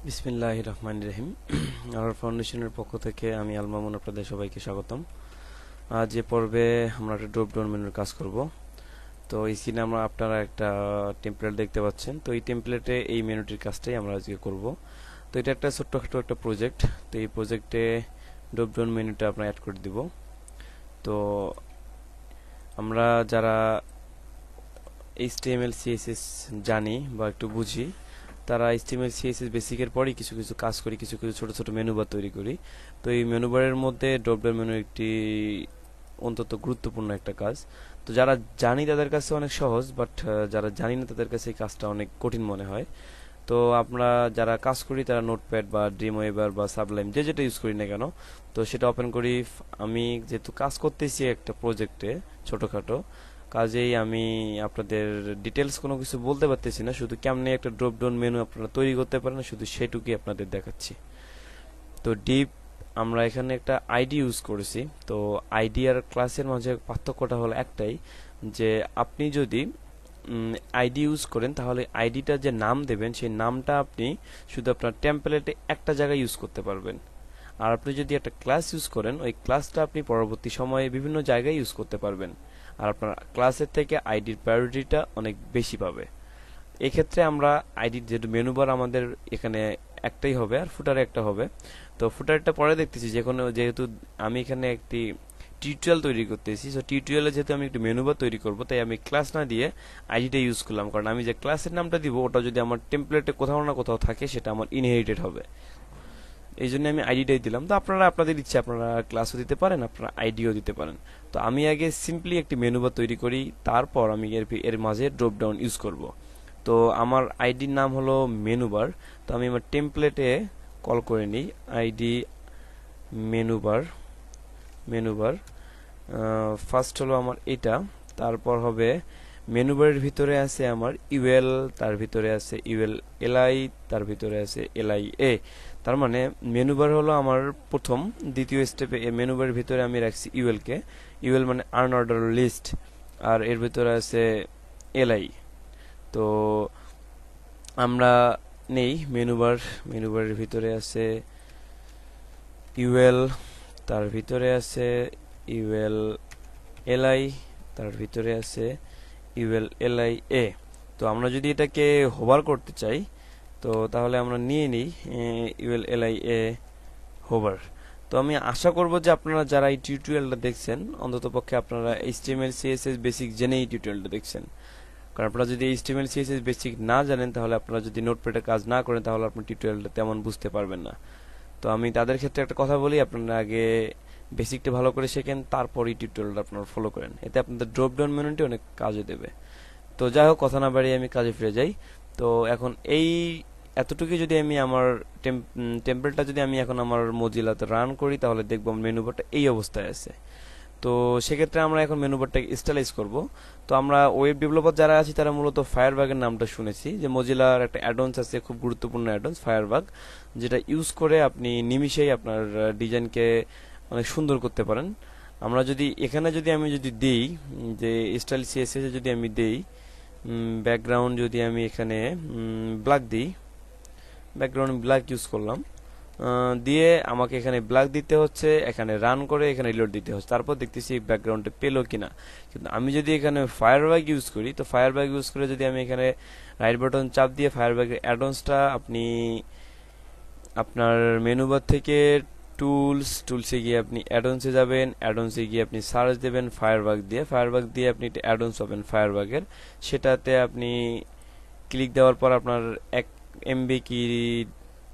বিসমিল্লাহির রহমানির রহিম। আলোর ফাউন্ডেশনের পক্ষ থেকে আমি আল মামুন আপনাদের সবাইকে স্বাগতম। আজ যে পর্বে আমরা একটা ড্রপ ডাউন মেনুর কাজ করব। তো এই স্ক্রিনে আপনারা একটা টেমপ্লেট দেখতে পাচ্ছেন। তো এই টেমপ্লেটে এই মেনুটির কাজটাই আমরা আজকে করব। তো এটা একটা ছোট্টখাটো একটা প্রজেক্ট। তো এই প্রজেক্টে ড্রপ ডাউন মেনুটা আমরা অ্যাড করে দিব। তো আমরা যারা HTML CSS জানি বা একটু বুঝি, তারা HTML CSS বেসিকের পরেই কিছু কিছু কাজ করি, কিছু কিছু ছোট ছোট মেনু বার তৈরি করি। তো এই মেনু বারের মধ্যে ড্রপ ডাউন মেনু একটি অন্তত গুরুত্বপূর্ণ একটা কাজ। তো যারা জানি তাদের কাছে অনেক সহজ, বাট যারা জানি না তাদের কাছে এই কাজটা অনেক কঠিন মনে হয়। তো আমরা যারা কাজ করি তারা নোটপ্যাড বা ড্রিমওয়েভার বা সাবলাইম যে যেটা ইউজ করি না কেন, তো সেটা ওপেন করি। আমি যেহেতু কাজ করতেছি একটা প্রজেক্টে ছোটখাটো, কাজেই আমি আপনাদের ডিটেলস কোনো কিছু বলতে পারতেছি না, শুধু কেমনে একটা ড্রপ ডাউন মেনু আপনারা তৈরি করতে পারেন শুধু সেটুকুই আপনাদের দেখাচ্ছি। তো ডিপ আমরা এখানে একটা আইডি ইউজ করেছি। তো আইডি আর ক্লাসের মাঝে পার্থক্যটা হলো একটাই, যে আপনি যদি আইডি ইউজ করেন তাহলে আইডিটা যে নাম দেবেন সেই নামটা আপনি শুধু আপনার টেমপ্লেটে একটা জায়গায় ইউজ করতে পারবেন। আর আপনি যদি একটা ক্লাস ইউজ করেন ওই ক্লাসটা আপনি পরবর্তী সময়ে বিভিন্ন জায়গায় ইউজ করতে পারবেন। আর আপনার ক্লাসের থেকে আইডির প্রায়োরিটিটা অনেক বেশি পাবে। এক্ষেত্রে আমরা আইডির যেহেতু মেনু বার আমাদের এখানে একটাই হবে আর ফুটারে একটা হবে। তো ফুটারটা পরে দেখতেছি, যেহেতু আমি এখানে একটি টিউটোরিয়াল তৈরি করতেছি, সো টিউটোরিয়ালে যেহেতু আমি একটি মেনু বার তৈরি করব, তাই আমি ক্লাস না দিয়ে আইডিটা ইউজ করলাম, কারণ আমি যে ক্লাসের নামটা দিব ওটা যদি আমার টেমপ্লেটে কোথাও না কোথাও থাকে সেটা আমার ইনহেরিটেড হবে। এই জন্য আমি আইডিটাই দিলাম। তো আপনারা আপনাদের ইচ্ছে, আপনারা ক্লাসও দিতে পারেন, আপনারা আইডিও দিতে পারেন। তো আমি আগে সিম্পলি একটি মেনু বার তৈরি করি, তারপর আমি এর মাঝে ড্রপ ডাউন ইউজ করব। তো আমার আইডির নাম হলো মেনু বার। তো আমি আমার টেমপ্লেটে কল করে নিই ID menu bar. Menu bar first হলো আমার এটা, তারপর হবে মেনু বারের ভিতরে আছে আমার ইউএল, তার ভিতরে আছে ইউএল এলআই, তার ভিতরে আছে এলআই এ। তার মানে মেনু বার হলো আমার প্রথম। দ্বিতীয় স্টেপে মেনু বারের ভিতরে আমি রাখছি ইউএল কে। ইউএল মানে আনঅর্ডার লিস্ট, আর এর ভিতরে আছে এলআই। তো আমরা নেই মেনু বার। মেনু বারের ভিতরে আছে ইউএল, তার ভিতরে আছে ইউএল এলআই, তার ভিতরে আছে ইউএল এলআই এ। তো আমরা যদি এটাকে হোভার করতে চাই, তো তাহলে আমরা নিয়ে নিই ইউএল এলআই এ হোভার। তো আমি আশা করব যে আপনারা যারা এই টিউটোরিয়ালটা দেখছেন অন্তত পক্ষে আপনারা HTML CSS বেসিক জেনে এই টিউটোরিয়ালটা দেখছেন। কারণ আপনারা যদি HTML CSS বেসিক না জানেন, তাহলে আপনারা যদি নোটপ্যাডে কাজ না করেন, তাহলে আপনি টিউটোরিয়ালটা তেমন বুঝতে পারবেন না। তো আমি তাদের ক্ষেত্রে একটা কথা বলি, আপনারা আগে বেসিকটা ভালো করে শেখেন, তারপরই টিউটোরিয়ালটা আপনারা ফলো করেন, এতে আপনাদের ড্রপ ডাউন মেনুটি অনেক কাজে দেবে। তো যাই হোক, কথা না বাড়িয়ে আমি কাজে ফিরে যাই। তো এখন এই এতটুকু যদি আমি আমার টেম্পলেটটা যদি আমি এখন আমার মজিলাতে রান করি, তাহলে দেখবো মেনু বারটা এই অবস্থায় আছে। তো সেক্ষেত্রে আমরা এখন মেনু বারটাকে স্টাইলাইজ করব। তো আমরা ওয়েব ডেভেলপার যারা আছি তারা মূলত ফায়ারবাগের নামটা শুনেছি, যে মজিলার একটা অ্যাডন্স আছে, খুব গুরুত্বপূর্ণ অ্যাডন্স ফায়ারবাগ, যেটা ইউজ করে আপনি নিমিষেই আপনার ডিজাইনকে অনেক সুন্দর করতে পারেন। আমরা যদি এখানে আমি যদি দেই যে স্টাইল সিএসএস যদি আমি দেই ব্যাকগ্রাউন্ড, যদি আমি এখানে ব্ল্যাক দিই, ব্যাকগ্রাউন্ড ব্ল্যাক ইউজ করলাম, দিয়ে আমাকে এখানে ব্ল্যাক দিতে হচ্ছে, এখানে রান করে এখানে রিলোড দিতে হচ্ছে, তারপর দেখতেছি ব্যাকগ্রাউন্ডে পেলো কিনা। কিন্তু আমি যদি এখানে ফায়ারবাগ ইউজ করি, তো ফায়ারবাগ ইউজ করে যদি আমি এখানে রাইট বাটন চাপ দিয়ে ফায়ারবাগের অ্যাডন্সটা আপনি আপনার মেনু বার থেকে টুলসে গিয়ে আপনি অ্যাডন্সে যাবেন, অ্যাডন্সে গিয়ে আপনি সার্চ দেবেন ফায়ারবাগ দিয়ে আপনি অ্যাডন্স পাবেন ফায়ারবাগের। সেটাতে আপনি ক্লিক দেওয়ার পর আপনার 1 MB কি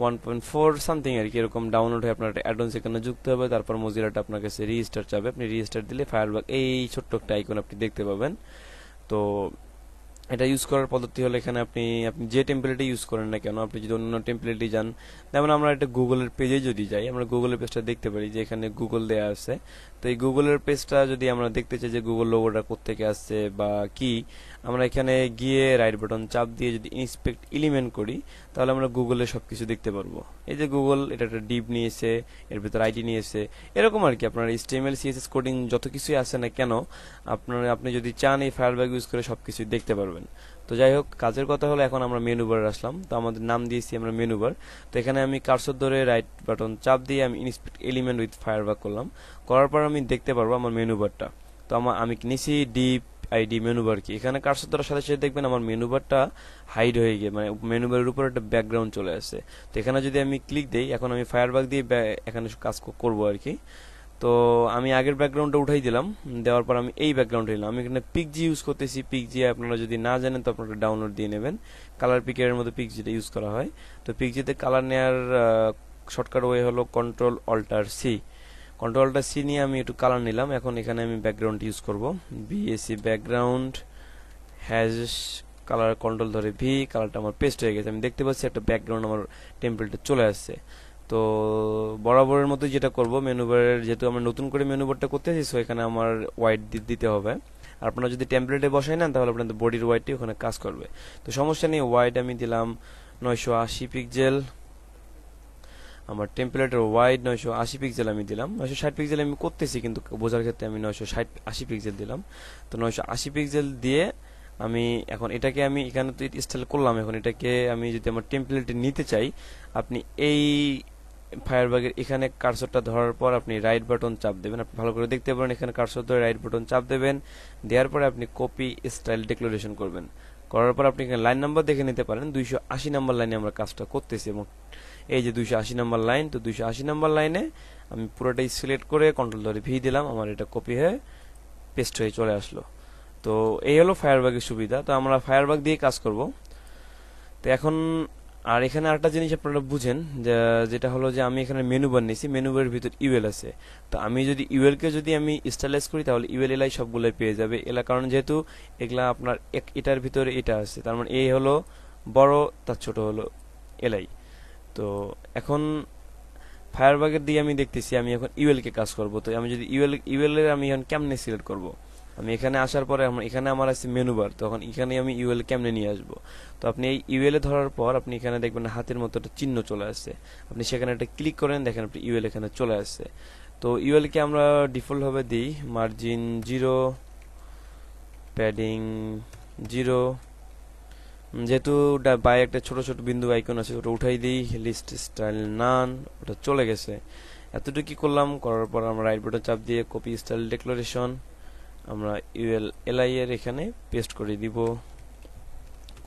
1.4 সামথিং আর কি এরকম ডাউনলোড হয়ে আপনার অ্যাডন্স এখানে যুক্ত হবে। তারপর মজিলাটা আপনার কাছে রিস্টার্ট চাবে, আপনি রিস্টার্ট দিলে ফায়ারবাগ এই ছোট্ট একটা আইকন আপনি দেখতে পাবেন। তো এটা ইউজ করার পদ্ধতি হলো, এখানে আপনি আপনি যে টেমপ্লেটে ইউজ করেন না কেন, আপনি যদি অন্য টেমপ্লেটে যান, যেমন আমরা একটা গুগলের পেজে যদি যাই, আমরা গুগলের পেজটা দেখতে পারি যে এখানে গুগল দেয়া আছে। তো এই গুগলের পেজটা যদি আমরা দেখতে চাই যে গুগল লোগোটা কোত্থেকে আসছে বা কি, আমরা এখানে গিয়ে রাইট বাটন চাপ দিয়ে যদি ইন্সপেক্ট এলিমেন্ট করি, তাহলে আমরা গুগলে সবকিছু দেখতে পারবো। এই যে গুগল এটা একটা ডিপ নিয়েছে, এর ভিতর আইডি নিয়েছে, এরকম আর কি। আপনার HTML CSS কোডিং যত কিছুই আছে না কেন, আপনি যদি চান এই ফায়ারবাগ ইউজ করে সবকিছু দেখতে পারবেন। তো তো যাই হোক, কাজের কথা হলো এখন আমরা মেনু বারে আসলাম, তো আমাদের নাম দিয়েছি আমরা মেনু বার। তো এখানে আমি কার্সর ধরে রাইট বাটন চাপ দিয়ে আমি ইন্সপেক্ট এলিমেন্ট উইথ ফায়ারবাগ করলাম। করার পর আমি দেখতে পারবো আমার মেনু বারটা। তো আমি নিচে ডিপ আইডি মেনু বার কি, এখানে কার্সর ধরার সাথে সাথে দেখবেন আমার মেনু বারটা হাইড হয়ে গিয়ে মানে মেনু বারের উপর একটা ব্যাকগ্রাউন্ড চলে আসে। তো এখানে যদি আমি ক্লিক দেই, এখন আমি ফায়ারবাগ দিয়ে এখানে কাজ করবো আর কি। তো আমি আগের ব্যাকগ্রাউন্ডটা উঠাই দিলাম, দেওয়ার পর আমি এই ব্যাকগ্রাউন্ডে নিলাম। আমি এখানে পিকজি ইউজ করতেছি। পিকজি আপনারা যদি না জানেন তো আপনারা ডাউনলোড দিয়ে নেবেন, কালার পিকারের মধ্যে পিকজিটা ইউজ করা হয়। তো পিকজিতে কালার নেওয়ার শর্টকাট ওয়ে হলো control alter C. Control alter C নিয়ে আমি একটু কালার নিলাম। এখন এখানে আমি ব্যাকগ্রাউন্ড ইউজ করব, BSC background has color, control ধরে ভি, কালারটা আমার পেস্ট হয়ে গেছে। আমি দেখতে পাচ্ছি একটা ব্যাকগ্রাউন্ড আমার টেমপ্লেটে চলে আসছে। তো বরাবরের মতো যেটা করব, মেনু বারের যেহেতু আমরা নতুন করে মেনু বারটা করতেছি, সো এখানে আমার হোয়াইট দিতে হবে। আর আপনারা যদি টেমপ্লেটে বসাই নেন তাহলে আপনাদের বডির হোয়াইটটি ওখানে কাজ করবে। তো সমস্যা নেই, হোয়াইট আমি দিলাম 980 পিক্সেল। আমার টেমপ্লেটের হোয়াইট 980 পিক্সেল আমি দিলাম। 960 পিক্সেল আমি করতেছি, কিন্তু বোঝার ক্ষেত্রে আমি 980 পিক্সেল দিলাম। তো 980 পিক্সেল দিয়ে আমি এখন এটাকে আমি এখানে তো ইনস্টল করলাম। এখন এটাকে আমি যদি আমার টেমপ্লেটে নিতে চাই, আপনি এই ফায়ারবাগের এখানে কার্সরটা ধরার পর আপনি রাইট বাটন চাপ দেবেন। আপনি ভালো করে দেখতে পারেন, এখানে কার্সর ধরে রাইট বাটন চাপ দেবেন, দেওয়ার পরে আপনি কপি স্টাইল ডিক্লারেশন করবেন। করার পর আপনি এখানে লাইন নাম্বার দেখে নিতে পারেন, 280 নাম্বার লাইনে আমরা কাজটা করতেছি। এবং এই যে 280 নাম্বার লাইন, তো 280 নাম্বার লাইনে আমি পুরোটাই সিলেক্ট করে কন্ট্রোল ধরে ভি দিলাম, আমার এটা কপি হয়ে পেস্ট হয়ে চলে আসলো। তো এই হলো ফায়ারবাগের সুবিধা। তো আমরা ফায়ারবাগ দিয়ে কাজ করব। তো এখন আর এখানে আরেকটা জিনিস আপনারা বুঝেন, যেটা হলো যে আমি এখানে মেনু বার নিয়েছি, মেনু বারের ভিতর ইউএল আছে। তো আমি যদি ইউএল কে যদি আমি স্টাইলাইজ করি তাহলে ইউএল এলাই সবগুলোই পেয়ে যাবে এলা, কারণ যেহেতু এগুলা আপনার এটার ভিতরে এটা আছে, তার মানে এই হলো বড়, তার ছোট হলো এলাই। তো এখন ফায়ারবাগের দিয়ে আমি দেখতেছি আমি এখন ইউএল কে কাজ করব। তো আমি যদি ইউএল এর আমি এখন কেমনে সিলেক্ট করব, আমি এখানে আসার পরে এখানে আমার আছে মেনু বার, তখন এখানে আমি ইউএল কেমনে নিয়ে আসব। তো আপনি এই ইউএল এ ধরার পর আপনি এখানে দেখবেন হাতের মতো একটা চিহ্ন চলে আসছে, আপনি সেখানে একটা ক্লিক করেন, দেখেন আপনি ইউএল এখানে চলে আসছে। তো ইউএল কে আমরা ডিফল্ট ভাবে দিই মার্জিন 0, প্যাডিং 0। যেহেতু বাই একটা ছোট ছোট বিন্দু আইকন আছে, ওটা উঠাই দিই, লিস্ট স্টাইল নান, ওটা চলে গেছে। এতটুকু কি করলাম, করার পর আমরা রাইট বাটন চাপ দিয়ে কপি স্টাইল ডিক্লারেশন আমরা ইউএল এলআই এর এখানে পেস্ট করে দিব,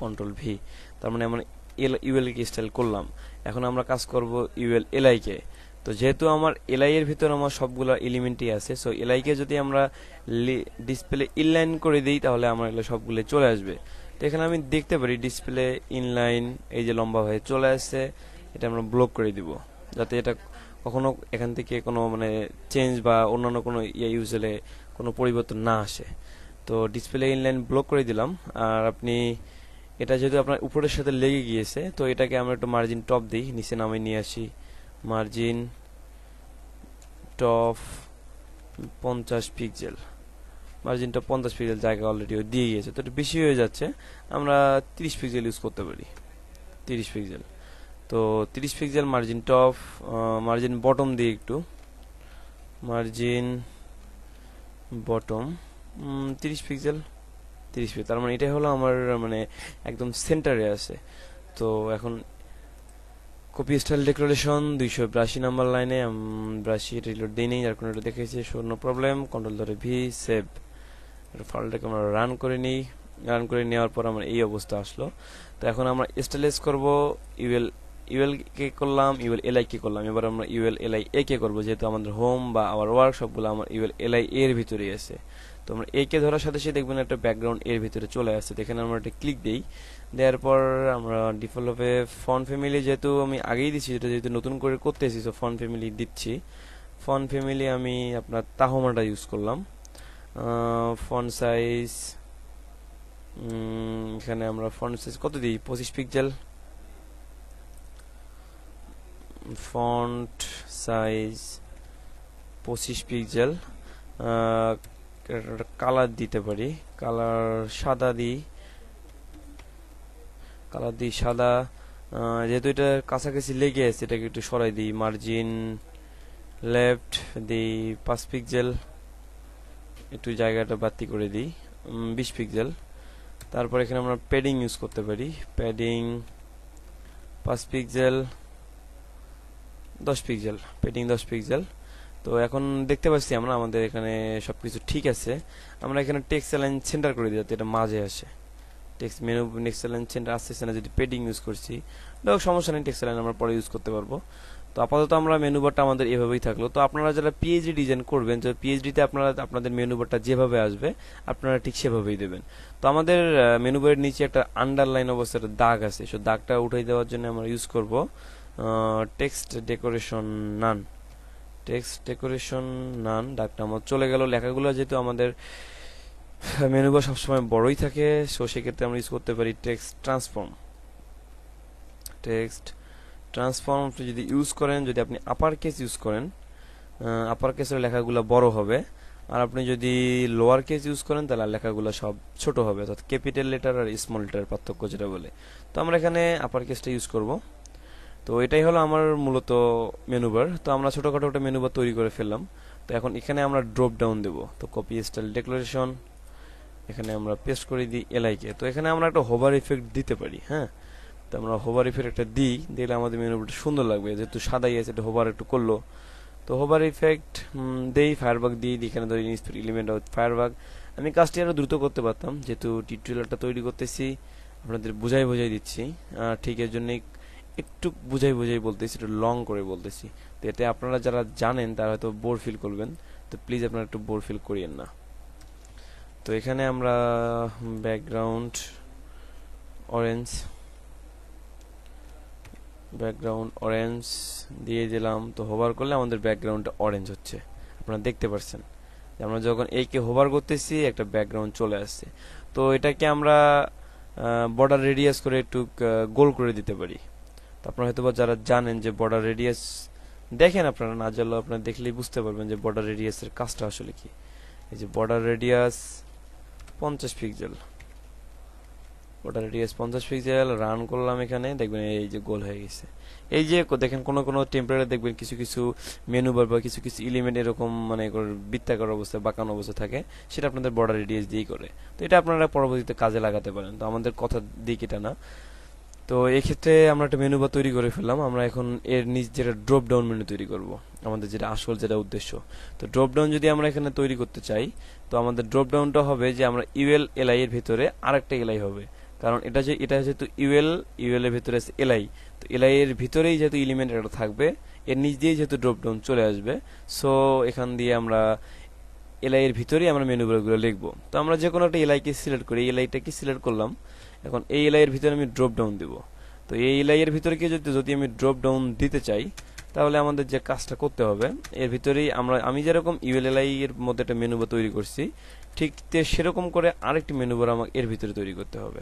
কন্ট্রোল ভি। তার মানে আমরা ইউএল কে স্টাইল করলাম। এখন আমরা কাজ করব ইউএল এলআই কে। তো যেহেতু আমার এলআই এর ভিতর আমার সবগুলো এলিমেন্টই আছে, সো এলআই কে যদি আমরা ডিসপ্লে ইনলাইন করে দিই তাহলে আমার এগুলো সবগুলো চলে আসবে। তো এখানে আমি দেখতে পারি ডিসপ্লে ইনলাইন, এই যে লম্বা হয়ে চলে আসছে, এটা আমরা ব্লক করে দিব যাতে এটা কখনো এখান থেকে কোনো মানে চেঞ্জ বা অন্যান্য কোনো ইউজেলে কোনো পরিবর্তন না আসে। তো ডিসপ্লে ইনলাইন ব্লক করে দিলাম। আর আপনি এটা যেহেতু আপনার উপরের সাথে লেগে গিয়েছে, তো এটাকে আমরা একটু মার্জিন টপ দিই, নিচে নামে নিয়ে আসি, margin top 50 pixel, margin top 50 pixel জায়গা অলরেডি দিয়ে গিয়েছে, তো এটা বেশি হয়ে যাচ্ছে, আমরা 30 পিক্সেল ইউজ করতে পারি, 30 পিক্সেল। তো 30 pixel margin top, margin bottom দিয়ে একটু মার্জিন বটম 30 পিক্সেল, 30 পিক্সেল, তার মানে এটাই হলো আমার মানে একদম সেন্টারে আছে। তো এখন কপি স্টাইল ডিক্লারেশন 282 নাম্বার লাইনে 82 রিলোড দিই নেই, যার কোনো এটা দেখেছি, শূন্য প্রবলেম, কন্ট্রোল ধরে ভি সেভ, ফাইলটাকে আমরা রান করে নিই। রান করে নেওয়ার পর আমার এই অবস্থা আসলো। তো এখন আমরা স্টাইলাইজ করব, ইউএল কে করলাম, ইউএল এলআই কে করলাম, এবার আমরা ইউএল এলআই এ কে করবো, যেহেতু আমাদের হোম বা আমার ওয়ার্ক সবগুলো আমার ইউএল এলআই এর ভিতরেই আছে। তো আমরা এ কে ধরার সাথে সাথে দেখবেন একটা ব্যাকগ্রাউন্ড এর ভিতরে চলে আসছে, এখানে আমরা একটা ক্লিক দেই, দেওয়ার পর আমরা ডিফল্ট ভাবে ফন্ট ফ্যামিলি যেহেতু আমি আগেই দিচ্ছি, এটা যেহেতু নতুন করে করতেছি, তো ফন্ট ফ্যামিলি দিচ্ছি। ফন্ট ফ্যামিলি আমি আপনার তাহমাটা ইউজ করলাম। ফন্ট সাইজ এখানে আমরা ফন্ট সাইজ কত দিই, 25 pixel. Font size 25 pixel. Colour দিতে পারি, কালার সাদা দিই, সাদা। যেহেতু এটা কাছাকাছি লেগে আছে, এটাকে একটু সরাই দিই, মার্জিন লেফট দিই 5 পিক্সেল, একটু জায়গাটা বাড়তি করে দিই 20 পিক্সেল। তারপর এখানে আমরা প্যাডিং ইউজ করতে পারি, padding 5 pixel 10 pixel, padding 10 pixel. তো এখন দেখতে পাচ্ছি আমরা আমাদের এখানে সবকিছু ঠিক আছে। আমরা এখানে টেক্সট অ্যালাইন সেন্টার করে দিই যাতে এটা মাঝে আসে। Text menu text align centre আসছে না, যদি প্যাডিং ইউজ করছি সমস্যা নেই, টেক্সট অ্যালাইন আমরা পরে ইউজ করতে পারবো। তো আপাতত আমরা মেনু বারটা আমাদের এভাবেই থাকলো। তো আপনারা যারা পিএইচডি ডিজাইন করবেন, তো পিএইচডিতে আপনারা আপনাদের মেনু বারটা যেভাবে আসবে আপনারা ঠিক সেভাবেই দেবেন। তো আমাদের মেনু বারের নিচে একটা আন্ডারলাইন অবস্থায় একটা দাগ আছে, সো দাগটা উঠাই দেওয়ার জন্য আমরা ইউজ করব টেক্সট ডেকোরেশন নান। টেক্সট ডেকোরেশন নান, দাগটা আমার চলে গেল। লেখাগুলো যেহেতু আমাদের মেনু বার সবসময় বড়ই থাকে, সো সেক্ষেত্রে আমরা ইউজ করতে পারি টেক্সট ট্রান্সফর্ম। টেক্সট ট্রান্সফর্ম যদি ইউজ করেন, যদি আপনি আপার কেস ইউজ করেন, আপার কেসের লেখাগুলো বড় হবে, আর আপনি যদি লোয়ার কেস ইউজ করেন তাহলে লেখাগুলো সব ছোট হবে, অর্থাৎ ক্যাপিটাল লেটার আর স্মল লেটারের পার্থক্য যেটা বলে। তো আমরা এখানে আপার কেসটা ইউজ করব। তো এটাই হলো আমার মূলত মেনু বার। তো আমরা ছোটখাটো একটা মেনু বার তৈরি করে ফেললাম। তো এখন এখানে আমরা ড্রপ ডাউন দেব। তো কপি স্টাইল ডেক্লারেশন, এখানে আমরা পেস্ট করে দিই এলআইকে। তো এখানে আমরা একটা হোভার ইফেক্ট দিতে পারি। হ্যাঁ, তো আমরা হোভার ইফেক্ট একটা দিলে আমাদের মেনু বারটা সুন্দর লাগবে, যেহেতু সাদাই আছে, এটা হোভার একটু করলো। তো হোভার ইফেক্ট দেই, ফায়ারবাগ দিই, এখানে ধরি ইন্সপেক্ট এলিমেন্ট অফ ফায়ারবাগ। আমি কাজটি আরো দ্রুত করতে পারতাম, যেহেতু টিউটোরিয়ালটা তৈরি করতেছি, আপনাদের বুঝাই দিচ্ছি। ঠিক এর জন্য একটু বুঝাই বলতেছি, একটু লং করে বলতেছি। তো এতে আপনারা যারা জানেন তারা হয়তো বোর ফিল করবেন, তো প্লিজ আপনারা একটু বোর ফিল করিয়েন না। তো এখানে আমরা ব্যাকগ্রাউন্ড অরেঞ্জ দিয়ে দিলাম। তো হোভার করলে আমাদের ব্যাকগ্রাউন্ডটা অরেঞ্জ হচ্ছে, আপনারা দেখতে পাচ্ছেন। আমরা যখন এইকে হোভার করতেছি একটা ব্যাকগ্রাউন্ড চলে আসছে। তো এটাকে আমরা বর্ডার রেডিয়াস করে একটু গোল করে দিতে পারি। তো আপনারা হয়তো যারা জানেন যে বর্ডার রেডিয়াস দেখেন, আপনারা না জানলেও আপনারা দেখলেই বুঝতে পারবেন যে বর্ডার রেডিয়াসের কাজটা আসলে কি। এই যে border radius 50 pixel, border radius 50 pixel run করলাম, এখানে দেখবেন এই যে গোল হয়ে গেছে। এই যে দেখেন কোন টেম্পলেটে দেখবেন কিছু মেনু বার বা কিছু এলিমেন্ট এরকম মানে বৃত্তাকার অবস্থায় বাঁকানো অবস্থা থাকে, সেটা আপনাদের বর্ডার রেডিয়াস দিয়েই করে। তো এটা আপনারা পরবর্তীতে কাজে লাগাতে পারেন, তো আমাদের কথা দিক এটা না। তো এই ক্ষেত্রে আমরা একটা মেনু বার তৈরি করে ফেললাম। আমরা এখন এর নিচ যেটা ড্রপ ডাউন মেনু তৈরি করব, আমাদের যেটা আসল যেটা উদ্দেশ্য। তো ড্রপ ডাউন যদি আমরা এখানে তৈরি করতে চাই, তো আমাদের ড্রপ ডাউনটা হবে যে আমরা ইউএল এলআই এর ভিতরে আরেকটা এলআই হবে, কারণ এটা যেহেতু ইউএল এর ভিতরে আছে এলআই, তো এলআই এর ভিতরেই যেহেতু এলিমেন্ট এটা থাকবে, এর নিচ দিয়ে যেহেতু ড্রপ ডাউন চলে আসবে, সো এখান দিয়ে আমরা এলআই এর ভিতরেই আমরা মেনু বারগুলো লিখবো। তো আমরা যে কোনো একটা এলআই কে সিলেক্ট করি, এলআইটাকে সিলেক্ট করলাম। এখন এই এলআই এর ভিতরে আমি ড্রপ ডাউন দেব। তো এই এলআই এর ভিতরে কি যদি আমি ড্রপ ডাউন দিতে চাই, তাহলে আমাদের যে কাজটা করতে হবে, এর ভিতরেই আমি যেরকম ইউএলএলআই এর মধ্যে একটা মেনু বার তৈরি করছি, ঠিক সেরকম করে আরেকটি মেনু বার আমাকে এর ভিতরে তৈরি করতে হবে।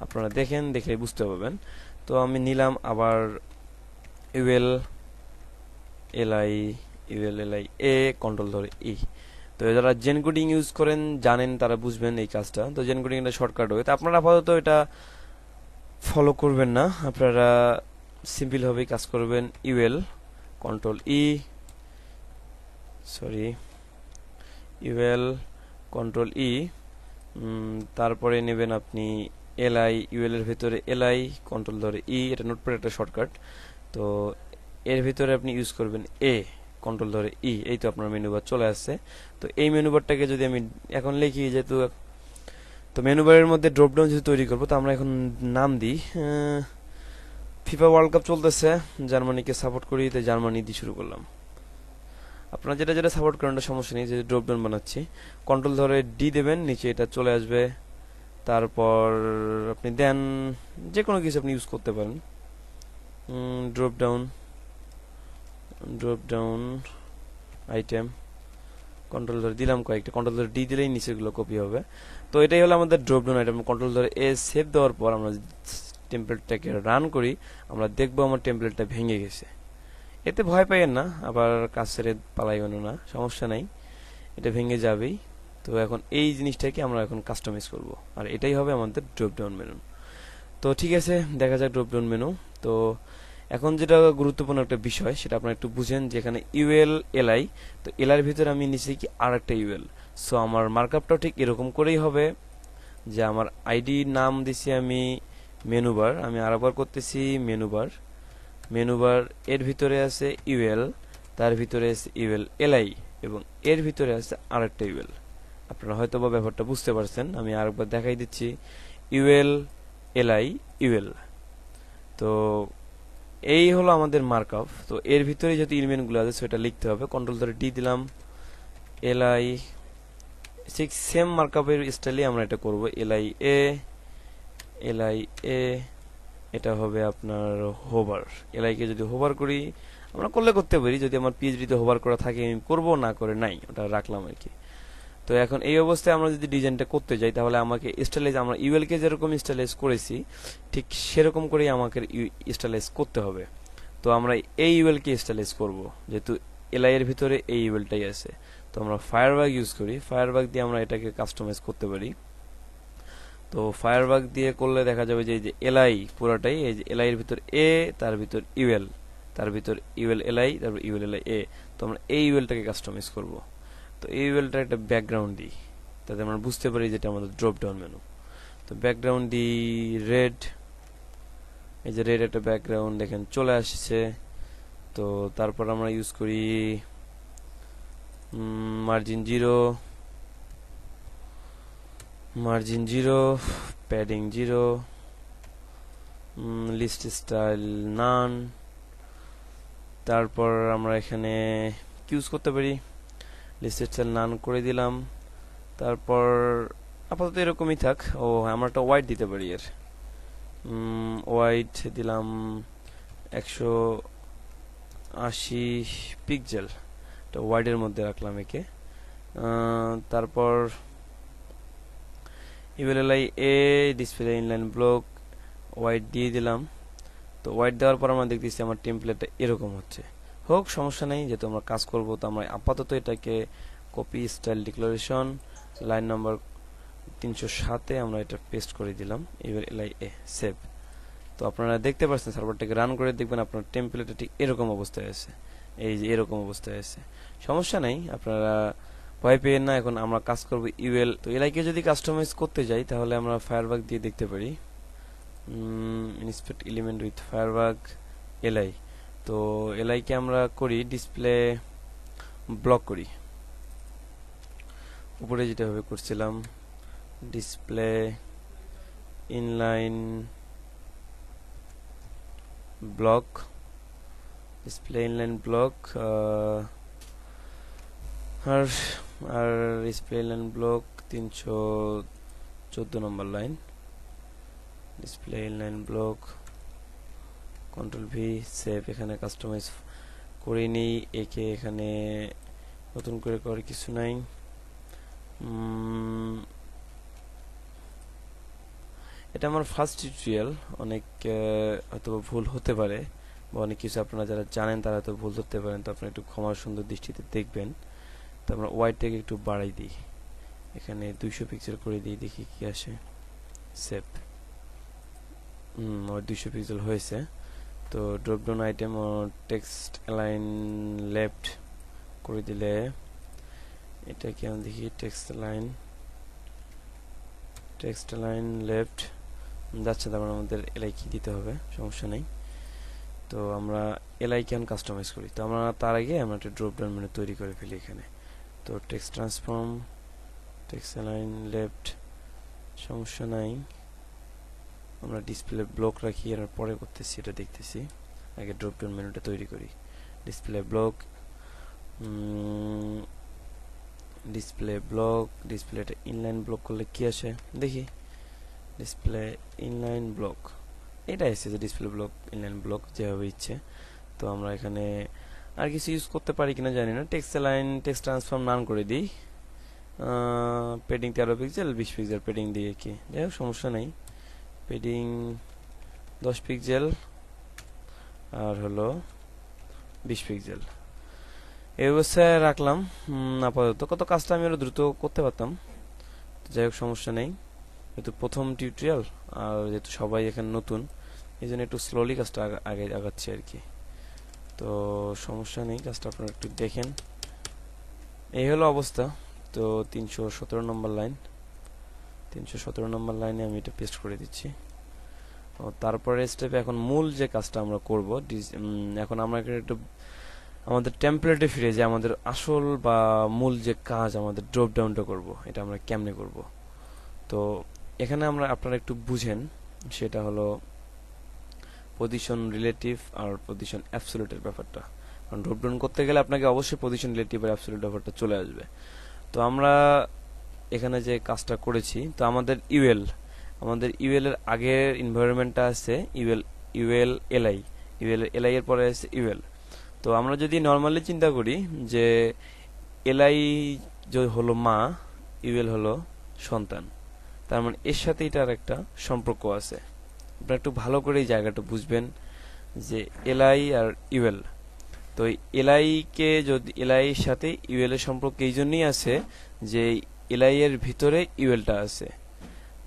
আপনারা দেখে বুঝতে পারবেন। তো আমি নিলাম আবার ইউএলএলআই এ, কন্ট্রোল ধরে ই। তো যারা জেন কোডিং ইউজ করেন জানেন, তারা বুঝবেন এই কাজটা। তো জেন কোডিং এটা শর্টকাট হয়, তো আপনারা আপাতত এটা ফলো করবেন না, আপনারা সিম্পল ভাবেই কাজ করবেন। ইউএল কন্ট্রোল ই, ইউএল কন্ট্রোল ই, তারপরে নেবেন আপনি এলআই, ইউএল এর ভিতরে এলআই, কন্ট্রোল ধরে ই, এটা নোটপ্যাড একটা শর্টকাট। তো এর ভিতরে আপনি ইউজ করবেন এ, কন্ট্রোল ধরে ই। এই তো আপনার মেনু বার চলে আসছে। তো এই মেনু বারটাকে যদি আমি এখন লিখি, যেহেতু তো মেনু বারের মধ্যে ড্রপ ডাউন যদি তৈরি করবো, তো আমরা এখন নাম দিই ফিফা ওয়ার্ল্ড কাপ চলতেছে, জার্মানিকে সাপোর্ট করি, তাই জার্মানি দিয়ে শুরু করলাম। আপনারা যেটা সাপোর্ট করেন সমস্যা নেই, যে ড্রপ ডাউন বানাচ্ছি, কন্ট্রোল ধরে ডি দেবেন, নিচে এটা চলে আসবে। তারপর আপনি দেন যে কোনো কিছু আপনি ইউজ করতে পারেন, ড্রপ ডাউন আইটেম, কন্ট্রোল ধরে দিলাম কয়েকটা, কন্ট্রোল ধরে ডি দিলেই নিচেগুলো কপি হবে। তো এটাই হলো আমাদের ড্রপ ডাউন আইটেম। কন্ট্রোল ধরে এ সেভ দেওয়ার পর আমরা টেমপ্লেটটাকে রান করি, আমরা দেখবো আমার টেমপ্লেটটা ভেঙে গেছে। এতে ভয় পাইয়েন না, আবার কাজ ছেড়ে পালাইবেন না, সমস্যা নাই, এটা ভেঙে যাবেই। তো এখন এই জিনিসটাকে আমরা এখন কাস্টমাইজ করব, আর এটাই হবে আমাদের ড্রপ ডাউন মেনু। তো ঠিক আছে, দেখা যাক ড্রপ ডাউন মেনু। তো এখন যেটা গুরুত্বপূর্ণ একটা বিষয়, সেটা আপনারা একটু বুঝেন, যে এখানে ইউএল এলআই, তো এলআই এর ভিতরে আমি নিচে কি আর একটা ইউএল, সো আমার মার্কআপটাও ঠিক এরকম করেই হবে। যে আমার আইডি নাম দিছি আমি মেনু বার, আমি আরেকবার করতেছি মেনু বার। মেনু বার এর ভিতরে আছে ইউএল, তার ভিতরে আছে ইউএল এলআই, এবং এর ভিতরে আছে আরেকটা ইউএল। আপনারা হয়তো বা ব্যাপারটা বুঝতে পারছেন, আমি আরেকবার দেখাই দিচ্ছি। ইউএল এলআই ইউএল, তো এই হলো আমাদের মার্কআপ। তো এর ভিতরে যেহেতু এলিমেন্টগুলো আছে সেটা লিখতে হবে। কন্ট্রোল ধরে ডি দিলাম, এলআই, ঠিক সেম মার্কআপের স্টাইলে আমরা এটা করব। এলআই এ, এলআই এ, এটা হবে আপনার হোভার। এলআই কে যদি হোভার করি, আমরা করলে করতে পারি, যদি আমার পিএইচডিতে হোভার করা থাকে আমি করব, না করে নাই, ওটা রাখলাম আর কি। তো এখন এই অবস্থায় আমরা যদি ডিজাইনটা করতে যাই, তাহলে আমাকে স্টাইলাইজ, আমরা ইউএল কে যেরকম স্টাইলাইজ করেছি ঠিক সেরকম করেই আমাকে স্টাইলাইজ করতে হবে। তো আমরা এই ইউএল কে স্টাইলাইজ করব, যেহেতু এলআই এর ভিতরে এই ইউএলটাই আছে। তো আমরা ফায়ারবাগ ইউজ করি, ফায়ারবাগ দিয়ে আমরা এটাকে কাস্টমাইজ করতে পারি। তো ফায়ারবাগ দিয়ে করলে দেখা যাবে যে এই যে এলআই পুরোটাই, এই যে এলআই এর ভিতর এ, তার ভিতর ইউএল, তার ভিতর ইউএল এলআই, তারপর ইউএল এলআই এ। তো আমরা এই ইউএলটাকে কাস্টমাইজ করব। তো এই ইউএলটা একটা ব্যাকগ্রাউন্ড দিই, তাতে আমরা বুঝতে পারি যেটা আমাদের ড্রপ ডাউন মেনু। তো ব্যাকগ্রাউন্ড দিই রেড, এই যে রেড একটা ব্যাকগ্রাউন্ড দেখেন চলে আসছে। তো তারপর আমরা ইউজ করি margin 0, margin 0, padding 0, list style none. তারপর আমরা এখানে ইউজ করতে পারি, লিস্ট স্টাইল নান করে দিলাম। তারপর আপাতত এরকমই থাক। ও আমরা একটা ওয়াইড দিতে পারি, এর ওয়াইড দিলাম 180 পিক্সেল, এটা ওয়াইডের মধ্যে রাখলাম একে। তারপর ইউএলএলআই এ, ডিসপ্লে ইনলাইন ব্লক, ওয়াইড দিয়ে দিলাম। তো ওয়াইড দেওয়ার পর আমরা দেখতেছি আমার টেমপ্লেটটা এরকম হচ্ছে। হোক, সমস্যা নেই, যেহেতু আমরা কাজ করব। তো আমরা আপাতত এটাকে copy style declaration line number 307-এ আমরা এটা পেস্ট করে দিলাম। ইউএলএলআই এ সেভ। তো আপনারা দেখতে পাচ্ছেন, সার্ভারটাকে রান করে দেখবেন আপনার টেমপ্লেটটা ঠিক এরকম অবস্থায় আছে, এই যে এরকম অবস্থায় আছে। সমস্যা নেই, আপনারা ভয় পেয়েন না। এখন আমরা কাজ করব ইউএল। তো এলআই কে যদি কাস্টমাইজ করতে যাই, তাহলে আমরা ফায়ারবাগ দিয়ে দেখতে পারি, inspect element with Firebug LI. তো এলআই কে আমরা করি ডিসপ্লে ব্লক করি, উপরে যেটা ভাবে করছিলাম, display inline block, display inline block, আর display inline block 314 number line, display inline block, control V save. এখানে কাস্টমাইজ করে নিই, একে এখানে নতুন করে করার কিছু নাই। এটা আমার ফার্স্ট টিউটোরিয়াল, অনেক হয়তো ভুল হতে পারে, বা অনেক কিছু আপনারা যারা জানেন তারা হয়তো ভুল ধরতে পারেন। তো আপনারা একটু ক্ষমার সুন্দর দৃষ্টিতে দেখবেন। তো আমরা ওয়াইডটাকে একটু বাড়াই দিই, এখানে 200 পিক্সেল করে দিই, দেখি কি আসে। সেভ। 200 পিক্সেল হয়েছে। তো drop down item text align left করে দিলে এটা কি আমি দেখি, টেক্সট লাইন লেফট যাচ্ছে, তারপর আমাদের এলআই কি দিতে হবে, সমস্যা নেই। তো আমরা এলআই ক্যান কাস্টমাইজ করি। তো আমরা তার আগে আমরা একটা ড্রপ ডাউন মেনু তৈরি করে ফেলি এখানে। তো text transform, text line left, সমস্যা নাই। আমরা ডিসপ্লে ব্লক রাখি, আর পরে করতেছি, এটা দেখতেছি। আগে ড্রপ ডাউন মেনুটা তৈরি করি। ডিসপ্লে ব্লক, ডিসপ্লেটা ইনলাইন ব্লক করলে কি আসে দেখি। ডিসপ্লে ইনলাইন ব্লক, এটা এসেছে যে ডিসপ্লে ব্লক ইনলাইন ব্লক যেভাবে ইচ্ছে। তো আমরা এখানে আর কিছু ইউজ করতে পারি কিনা জানি না। টেক্সট লাইন টেক্সট ট্রান্সফর্ম নান করে দিই, পেডিং 13 পিক্সেল 20 পিক্সেল পেডিং দিয়ে কি, যাই হোক সমস্যা নেই। পেডিং 10 পিক্সেল আর হলো 20 পিক্সেল, এই অবস্থায় রাখলাম আপাতত। কত কাজটা আমি আরো দ্রুত করতে পারতাম, যাই হোক সমস্যা নেই। যেহেতু প্রথম টিউটোরিয়াল, আর যেহেতু সবাই এখানে নতুন, এই জন্য একটু স্লোলি কাজটা আগে আগাচ্ছি আর কি। তো সমস্যা নেই, কাজটা আপনারা একটু দেখেন। এই হলো অবস্থা। তো 317 নম্বর লাইন, 317 নম্বর লাইনে আমি এটা পেস্ট করে দিচ্ছি। তারপরে স্টেপে এখন মূল যে কাজটা আমরা করব, এখন আমরা একটু আমাদের টেমপ্লেটে ফিরে যে আমাদের আসল বা মূল যে কাজ আমাদের ড্রপ ডাউনটা করব, এটা আমরা কেমনে করব। তো এখানে আপনারা একটু বুঝেন, সেটা হলো পজিশন রিলেটিভ আর পজিশন অ্যাবসলিউটের ব্যাপারটা। কারণ ড্রপ ডাউন করতে গেলে আপনাকে অবশ্যই পজিশন রিলেটিভ আর অ্যাবসলিউট ব্যাপারটা চলে আসবে। তো আমরা এখানে যে কাজটা করেছি, তো আমাদের ইউএল এর আগের এনভায়রনমেন্টটা আছে ইউএল এলআই এর পরে আছে ইউএল। তো আমরা যদি নরমালি চিন্তা করি যে এলআই হলো মা, ইউএল হলো সন্তান, তার মানে এর সাথে এটার একটা সম্পর্ক আছে। আপনারা একটু ভালো করে এই জায়গাটা বুঝবেন যে এলআই আর ইউএল। তো এলআই এর সাথে ইউএল এর সম্পর্ক এই জন্যই আছে যে এলআই এর ভিতরে ইউএলটা আছে।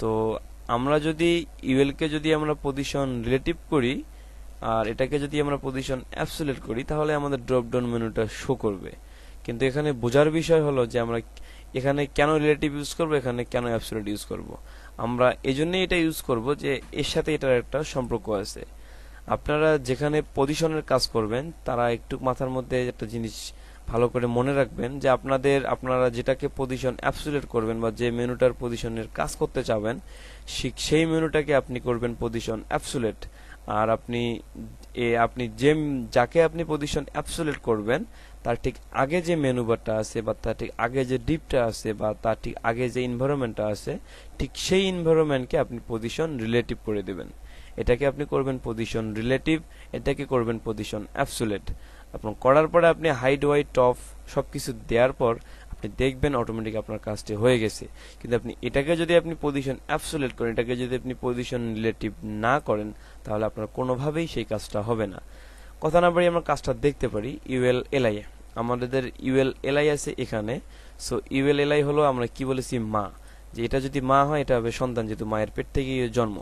তো আমরা যদি ইউএল কে যদি আমরা পজিশন রিলেটিভ করি আর এটাকে যদি আমরা পজিশন অ্যাবসলিউট করি, তাহলে আমাদের ড্রপ ডাউন মেনুটা শো করবে। কিন্তু এখানে বোঝার বিষয় হলো যে আমরা এখানে কেন রিলেটিভ ইউজ করব, এখানে কেন অ্যাবসলিউট ইউজ করব। আমরা এজন্যই এটা ইউজ করব যে এর সাথে এটার একটা সম্পর্ক আছে। আপনারা যেখানে পজিশনের কাজ করবেন, তারা একটু মাথার মধ্যে একটা জিনিস ভালো করে মনে রাখবেন যে আপনারা যেটাকে পজিশন অ্যাবসলিউট করবেন বা যে মেনুটার পজিশনের কাজ করতে চাবেন, সেই মেনুটাকে আপনি করবেন পজিশন অ্যাবসলিউট। আর আপনি যাকে আপনি পজিশন অ্যাবসলিউট করবেন, তার ঠিক আগে যে মেনু বারটা আছে বা তার ঠিক আগে যে ডিপটা আছে বা তার ঠিক আগে যে এনভায়রনমেন্টটা আছে, ঠিক সেই এনভায়রনমেন্টকে আপনি পজিশন রিলেটিভ করে দেবেন। এটাকে আপনি করবেন পজিশন রিলেটিভ, এটাকে করবেন পজিশন অ্যাবসলিউট। আপনার করার পরে আপনি হাইড ওয়াইড টপ সবকিছু দেওয়ার পর আপনি দেখবেন অটোমেটিক আপনার কাজটি হয়ে গেছে। কিন্তু এটাকে যদি আপনি পজিশন অ্যাবসলিউট করেন, এটাকে যদি আপনি পজিশন রিলেটিভ না করেন, তাহলে আপনার কোনোভাবেই সেই কাজটা হবে না। কথা না বাড়িয়ে আমরা কাজটা দেখতে পারি। ইউএল এলআই, আমাদের ইউএল এলআই আছে এখানে। সো ইউএল এলআই হলো আমরা কি বলেছি মা, যে এটা যদি মা হয় এটা হবে সন্তান, যেহেতু মায়ের পেট থেকে জন্ম।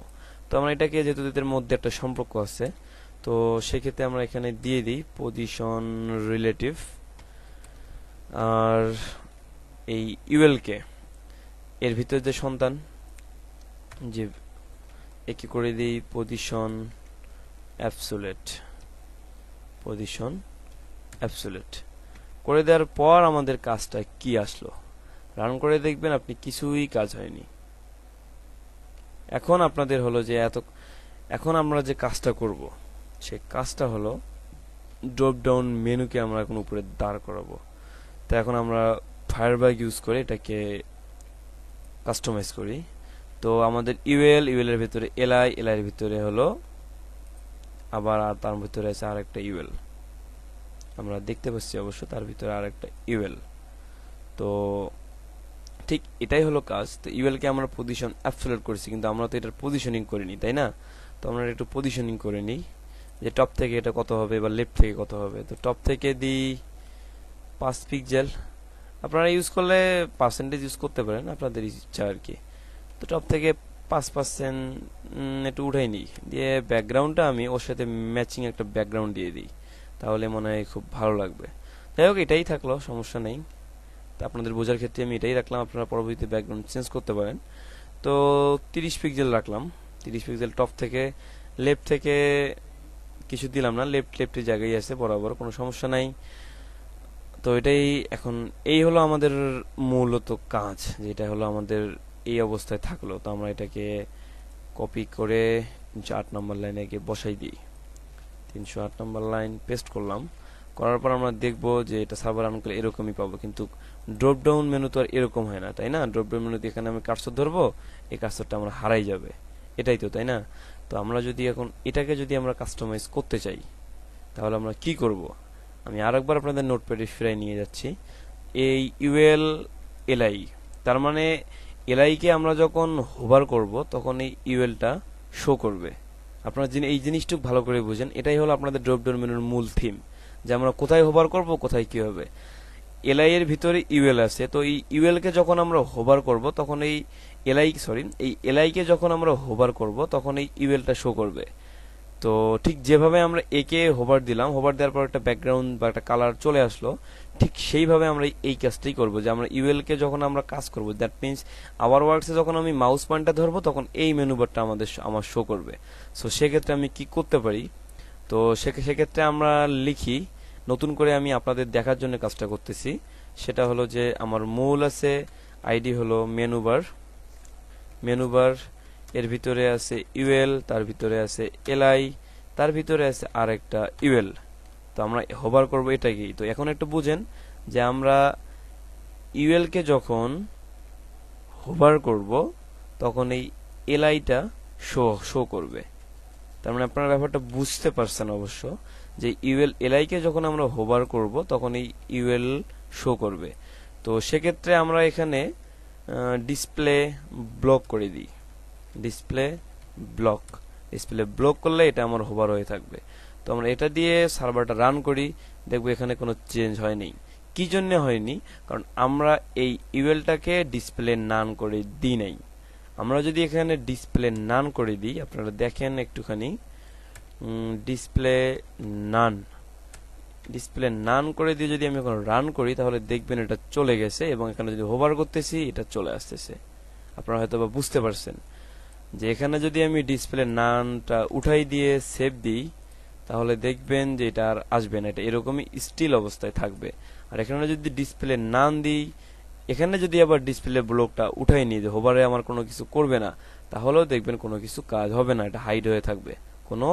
তো আমরা এটাকে যেহেতু এদের মধ্যে একটা সম্পর্ক আছে, তো সেক্ষেত্রে আমরা এখানে দিয়ে দিই পজিশন রিলেটিভ। আর এই ইউএল কে এর ভিতরে যে সন্তান, যে একে করে দিই পজিশন অ্যাবসলিউট করে দেওয়ার পর আমাদের কাজটা কি আসলো, রান করে দেখবেন আপনি কিছুই কাজ হয়নি। এখন আপনাদের হলো যে এখন আমরা যে কাজটা করব, সেই কাজটা হলো ড্রপ ডাউন মেনুকে আমরা এখন উপরে দাঁড় করাবো। তো এখন আমরা ফায়ারবাগ ইউজ করে এটাকে কাস্টমাইজ করি। তো আমাদের ইউএল এর ভিতরে এলআই এর ভিতরে হলো আবার তার ভিতরে আছে আরেকটা ইউএল, আমরা দেখতে পাচ্ছি অবশ্য তার ভিতরে আরেকটা ইউএল। তো ঠিক এটাই হলো কাজ। তো ইউএল কে আমরা পজিশন অ্যাবসলিউট করেছি, কিন্তু আমরা তো এটার পজিশনিং করিনি, তাই না? তো আমরা একটু পজিশনিং করে নিই যে টপ থেকে এটা কত হবে বা লেফট থেকে কত হবে। তো টপ থেকে দিই 5 পিক্সেল। আপনারা ইউজ করলে পার্সেন্টেজ ইউজ করতে পারেন, আপনাদের ইচ্ছা আর কি। তো টপ থেকে 5% একটু উঠাই নিই, দিয়ে ব্যাকগ্রাউন্ডটা আমি ওর সাথে ম্যাচিং একটা ব্যাকগ্রাউন্ড দিয়ে দিই, তাহলে মনে হয় খুব ভালো লাগবে। যাই হোক, এটাই থাকলো, সমস্যা নেই। তো আপনাদের বোঝার ক্ষেত্রে আমি এটাই রাখলাম, আপনারা পরবর্তীতে ব্যাকগ্রাউন্ড চেঞ্জ করতে পারেন। তো 30 পিক্সেল রাখলাম। 30 পিক্সেল টপ থেকে, লেফট থেকে কিছু দিলাম না, লেফটের জায়গায় আছে বরাবর, কোনো সমস্যা নাই। তো এটাই এখন এই হলো আমাদের মূলত কাজ, যেটা হলো আমাদের এই অবস্থায় থাকলো। তো আমরা এটাকে কপি করে 308 নম্বর লাইনে গিয়ে বসাই দিই। 308 নম্বর লাইন পেস্ট করলাম। করার পর আমরা দেখব যে এটা সার্ভার রান করলে এরকমই পাবো, কিন্তু ড্রপ ডাউন মেনু তো আর এরকম হয় না, তাই না? ড্রপ ডাউন মেনুতে এখানে আমি কার্সর ধরবো, এই কার্সরটা আমরা হারাই যাবে, এটাই তো, তাই না? তো আমরা যদি এখন এটাকে যদি আমরা কাস্টমাইজ করতে চাই, তাহলে আমরা কি করব? আমি আরেকবার আপনাদের নোটপ্যাডে ফিরাই নিয়ে যাচ্ছি। এই ইউএল এলআই, তার মানে এলআই কে আমরা যখন হোভার করব তখন এই ইউএলটা শো করবে। আপনারা এই জিনিসটুকু ভালো করে বুঝেন, এটাই হলো আপনাদের ড্রপ ডাউন মেনুর মূল থিম, যে আমরা কোথায় হোভার করব, কোথায় কি হবে। এলআই এর ভিতরে ইউএল আছে, তো এই ইউএল কে যখন আমরা হোভার করব তখন এই এলআই কে যখন আমরা হোভার করব তখন এই ইউএলটা শো করবে। তো ঠিক যেভাবে আমরা একে হোভার দিলাম, হোভার দেওয়ার পর একটা ব্যাকগ্রাউন্ড বা একটা কালার চলে আসলো, ঠিক সেইভাবে আমরা এই কাজটাই করব যে আমরা ইউএল কে যখন আমরা কাজ করব, দ্যাট মিনস আওয়ার ওয়ার্কসে যখন আমি মাউস পয়েন্টটা ধরবো তখন এই মেনু বারটা আমার শো করবে। সো সেক্ষেত্রে আমি কি করতে পারি, তো সেক্ষেত্রে আমরা লিখি, নতুন করে আমি আপনাদের দেখার জন্য কাজটা করতেছি। সেটা হলো যে আমার মূল আছে, আইডি হলো মেনুবার, এর ভিতরে আছে ইউএল, তার ভিতরে আছে এলআই, তার ভিতরে আছে আরেকটা ইউএল। তো আমরা হোভার করব এটাকেই। তো এখন একটু বুঝেন যে আমরা ইউএল কে যখন হোভার করব তখন এই এলআইটা শো করবে। তার মানে আপনারা ব্যাপারটা বুঝতে পারছেন অবশ্য, যে ইউএল এলআই কে যখন আমরা হোভার করব তখন এই ইউএল শো করবে। তো সেক্ষেত্রে আমরা এখানে ডিসপ্লে ব্লক করে দিই, ডিসপ্লে ব্লক করলে এটা আমার হোভার হয়ে থাকবে। তো আমরা এটা দিয়ে সার্ভারটা রান করি, দেখবো এখানে কোনো চেঞ্জ হয়নি। কি জন্য হয়নি? কারণ আমরা এই ইউএলটাকে ডিসপ্লে নান করে দিই নাই। আমরা যদি এখানে ডিসপ্লে নান করে দিই, আপনারা দেখেন একটুখানি, ডিসপ্লে নান করে দিয়ে যদি আমি এখন রান করি তাহলে দেখবেন এটা চলে গেছে, এবং এখানে যদি হোভার করতেছি এটা চলে আসতেছে। আপনারা হয়তো বা বুঝতে পারছেন যে এখানে যদি আমি ডিসপ্লে নানটা উঠাই দিয়ে সেভ দিই তাহলে দেখবেন যে এটা আর আসবে না, এটা এরকমই স্টিল অবস্থায় থাকবে। আর এখানে যদি ডিসপ্লে নান দিই, এখানে যদি আবার ডিসপ্লে ব্লকটা উঠাই নিই, যে হোভারে আমার কোনো কিছু করবে না, তাহলেও দেখবেন কোনো কিছু কাজ হবে না, এটা হাইড হয়ে থাকবে, কোনো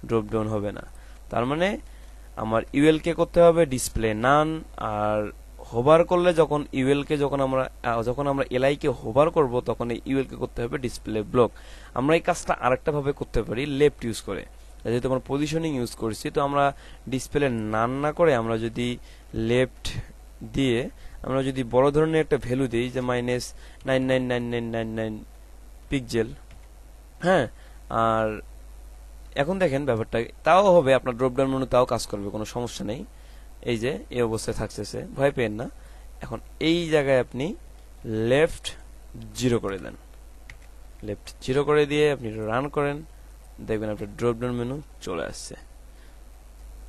ড্রপ ডাউন হবে না। তার মানে আমার ইউএল কে করতে হবে ডিসপ্লে নান, আর হোভার করলে যখন ইউএল কে যখন আমরা এলআই কে হোভার করব তখন এই ইউএল কে করতে হবে ডিসপ্লে ব্লক। আমরা এই কাজটা আরেকটা ভাবে করতে পারি, লেফট ইউজ করে। যেহেতু আমরা পজিশনিং ইউজ করছি, তো আমরা ডিসপ্লে নান না করে আমরা যদি লেফট দিয়ে আমরা যদি বড় ধরনের একটা ভ্যালু দিই, যে -999999 পিক্সেল, হ্যাঁ, আর এখন দেখেন ব্যাপারটা তাও হবে, আপনার ড্রপ ডাউন মেনু তাও কাজ করবে, কোনো সমস্যা নেই। এই যে এই অবস্থায় থাকতেছে, ভয় পেন না। এখন এই জায়গায় আপনি লেফট 0 করে দেন, লেফট 0 করে দিয়ে আপনি রান করেন, দেখবেন আপনার ড্রপ ডাউন মেনু চলে আসছে।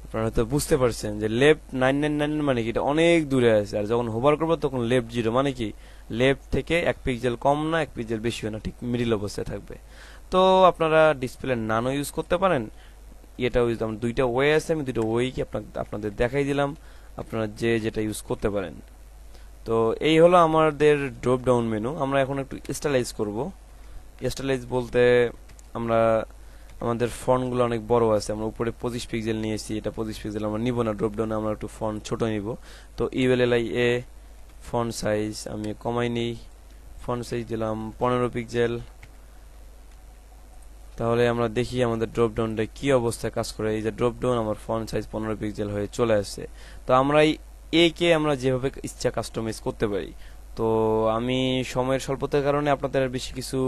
আপনারা হয়তো বুঝতে পারছেন যে লেফট 999 মানে কি, এটা অনেক দূরে আছে, আর যখন হোভার করবো তখন লেফট 0 মানে কি লেফট থেকে 1 পিক্সেল কম না 1 পিক্সেল বেশিও না, ঠিক মিডিল অবস্থায় থাকবে। তো আপনারা ডিসপ্লে নানো ইউজ করতে পারেন, এটাও ইউজ, আমার দুইটা ওয়ে আছে, আমি দুইটা ওয়ে কি আপনাদের দেখাই দিলাম, আপনারা যে যেটা ইউজ করতে পারেন। তো এই হলো আমাদের ড্রপ ডাউন মেনু। আমরা এখন একটু স্টাইলাইজ করব। স্টাইলাইজ বলতে আমরা আমাদের ফন্টগুলো অনেক বড় আছে, আমরা উপরে 25 পিক্সেল নিয়েছি, এটা 25 পিক্সেল আমরা নিব না, ড্রপ ডাউনে আমরা একটু ফন্ট ছোট নিব। তো ইউএলএলআই এ ফন্ট সাইজ আমি কমাই নিই, ফন্ট সাইজ দিলাম 15 পিক্সেল। তাহলে আমরা দেখি আমাদের ড্রপ ডাউনটা কি অবস্থায় কাজ করে। এই যে ড্রপ ডাউন আমার ফন্ট সাইজ 15 পিক্সেল হয়ে চলে আসছে। তো আমরা এই এ কে আমরা যেভাবে ইচ্ছা কাস্টমাইজ করতে পারি। তো আমি সময়ের স্বল্পতার কারণে আপনাদের বেশি কিছু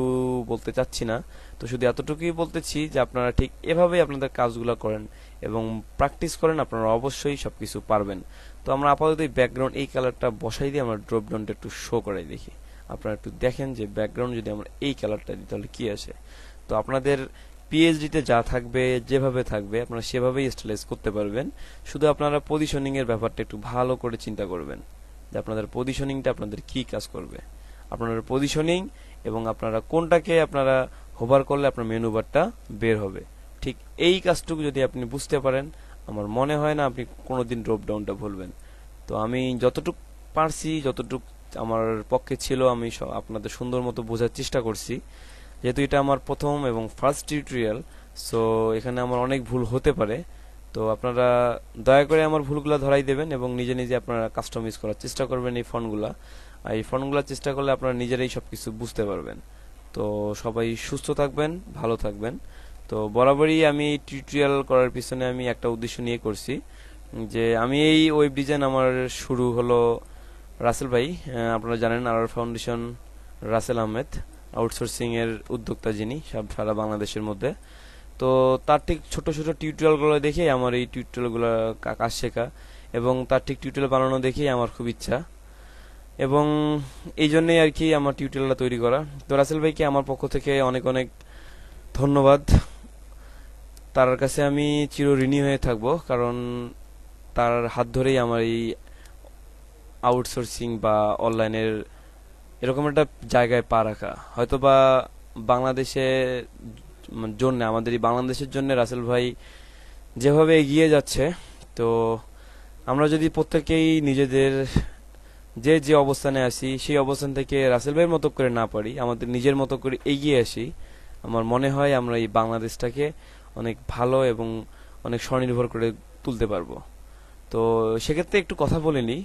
বলতে চাচ্ছি না, তো শুধু এতটুকুই বলতেছি যে আপনারা ঠিক এভাবেই আপনাদের কাজগুলো করেন এবং প্র্যাকটিস করেন, আপনারা অবশ্যই সবকিছু পারবেন। তো আমরা আপাতত এই ব্যাকগ্রাউন্ড এই কালারটা বসাই দিয়ে আমরা ড্রপ ডাউনটা একটু শো করাই দেখি। আপনারা একটু দেখেন যে ব্যাকগ্রাউন্ড যদি আমরা এই কালারটা দিই তাহলে কি আসে। তো আপনাদের পিএইচডিতে যা থাকবে যেভাবে থাকবে আপনারা সেভাবেই স্টাইলাইজ করতে পারবেন। শুধু আপনারা পজিশনিং এর ব্যাপারটা একটু ভালো করে চিন্তা করবেন যে আপনাদের পজিশনিংটা আপনাদের কি কাজ করবে, আপনাদের পজিশনিং এবং আপনারা কোনটাকে আপনারা হোভার করলে আপনার মেনু বারটা বের হবে। ঠিক এই কাজটুকু যদি আপনি বুঝতে পারেন, আমার মনে হয় না আপনি কোনোদিন ড্রপ ডাউনটা ভুলবেন। তো আমি যতটুকু পারছি, যতটুকু আমার পক্ষে ছিল, আমি আপনাদের সুন্দর মতো বোঝার চেষ্টা করছি। যেহেতু এটা আমার প্রথম এবং ফার্স্ট টিউটোরিয়াল, সো এখানে আমার অনেক ভুল হতে পারে। তো আপনারা দয়া করে আমার ভুলগুলো ধরাই দেবেন এবং নিজে নিজে আপনারা কাস্টমাইজ করার চেষ্টা করবেন এই ফন্টগুলা। আর এই ফন্টগুলো চেষ্টা করলে আপনারা নিজেরাই সবকিছু বুঝতে পারবেন। তো সবাই সুস্থ থাকবেন, ভালো থাকবেন। তো বরাবরই আমি টিউটোরিয়াল করার পিছনে আমি একটা উদ্দেশ্য নিয়ে করছি, যে আমি এই ওয়েব ডিজাইন আমার শুরু হলো রাসেল ভাই, আপনারা জানেন আর ফাউন্ডেশন রাসেল আহমেদ আউটসোর্সিং এর উদ্যোক্তা, যিনি সারা বাংলাদেশের মধ্যে। তো তার ঠিক ছোট ছোট টিউটোরিয়ালগুলো দেখে আমার এই টিউটোরিয়ালগুলো কাজ শেখা এবং তার ঠিক টিউটোরিয়াল বানানো দেখেই আমার খুব ইচ্ছা, এবং এই জন্যই আর কি আমার টিউটোরিয়ালটা তৈরি করা। তো রাসেল ভাইকে আমার পক্ষ থেকে অনেক অনেক ধন্যবাদ। তার কাছে আমি চির ঋণী হয়ে থাকবো, কারণ তার হাত ধরেই আমার এই আউটসোর্সিং বা অনলাইনের এরকম একটা জায়গায় পা রাখা। হয়তোবা বাংলাদেশে জন্য, আমাদের এই বাংলাদেশের জন্য রাসেল ভাই যেভাবে এগিয়ে যাচ্ছে, তো আমরা যদি প্রত্যেকেই নিজেদের যে যে অবস্থানে আছি সেই অবস্থান থেকে রাসেল ভাইয়ের মতো করে না পারি, আমাদের নিজের মতো করে এগিয়ে আসি, আমার মনে হয় আমরা এই বাংলাদেশটাকে অনেক ভালো এবং অনেক স্বনির্ভর করে তুলতে পারবো। তো সেক্ষেত্রে একটু কথা বলে নিই,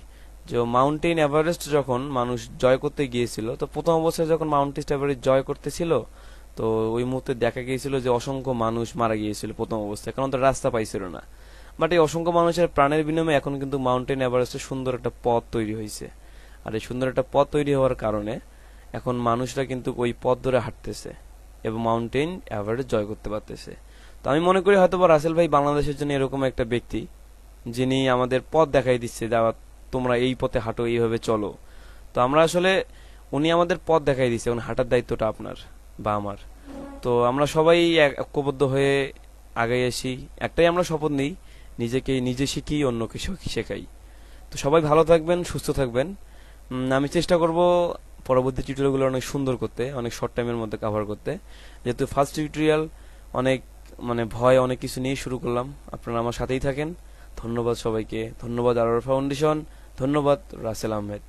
যে মাউন্টেন এভারেস্ট যখন মানুষ জয় করতে গিয়েছিল, তো প্রথম অবস্থায় যখন মাউন্টেন এভারেস্ট জয় করতেছিল, তো ওই মুহূর্তে দেখা গিয়েছিল যে অসংখ্য মানুষ মারা গিয়েছিল প্রথম অবস্থায়, কারণ তার রাস্তা পাইছিল না। বাট এই অসংখ্য মানুষের প্রাণের বিনিময়ে এখন কিন্তু মাউন্টেন এভারেস্টের সুন্দর একটা পথ তৈরি হয়েছে। আর এই সুন্দর একটা পথ তৈরি হওয়ার কারণে এখন মানুষরা কিন্তু ওই পথ ধরে হাঁটতেছে এবং মাউন্টেন এভারেস্ট জয় করতে পারতেছে। তো আমি মনে করি হয়তো বা রাসেল ভাই বাংলাদেশের জন্য এরকম একটা ব্যক্তি, যিনি আমাদের পথ দেখাই দিচ্ছে, যাওয়া তোমরা এই পথে হাঁটো, এইভাবে চলো। তো আমরা আসলে, উনি আমাদের পথ দেখাই দিচ্ছে, উনি হাঁটার দায়িত্বটা আপনার বা আমার। তো আমরা সবাই ঐক্যবদ্ধ হয়ে আগাই আসি, একটাই আমরা শপথ নিই, নিজেকে নিজে শিখি, অন্যকে শেখাই। তো সবাই ভালো থাকবেন, সুস্থ থাকবেন। আমি চেষ্টা করব পরবর্তী টিউটোরিয়ালগুলো অনেক সুন্দর করতে, অনেক শর্ট টাইমের মধ্যে কভার করতে। যেহেতু ফার্স্ট টিউটোরিয়াল, অনেক ভয় অনেক কিছু নিয়ে শুরু করলাম। আপনারা আমার সাথেই থাকেন। ধন্যবাদ সবাইকে, ধন্যবাদ আরআর ফাউন্ডেশন, ধন্যবাদ রাসেল আহমেদ।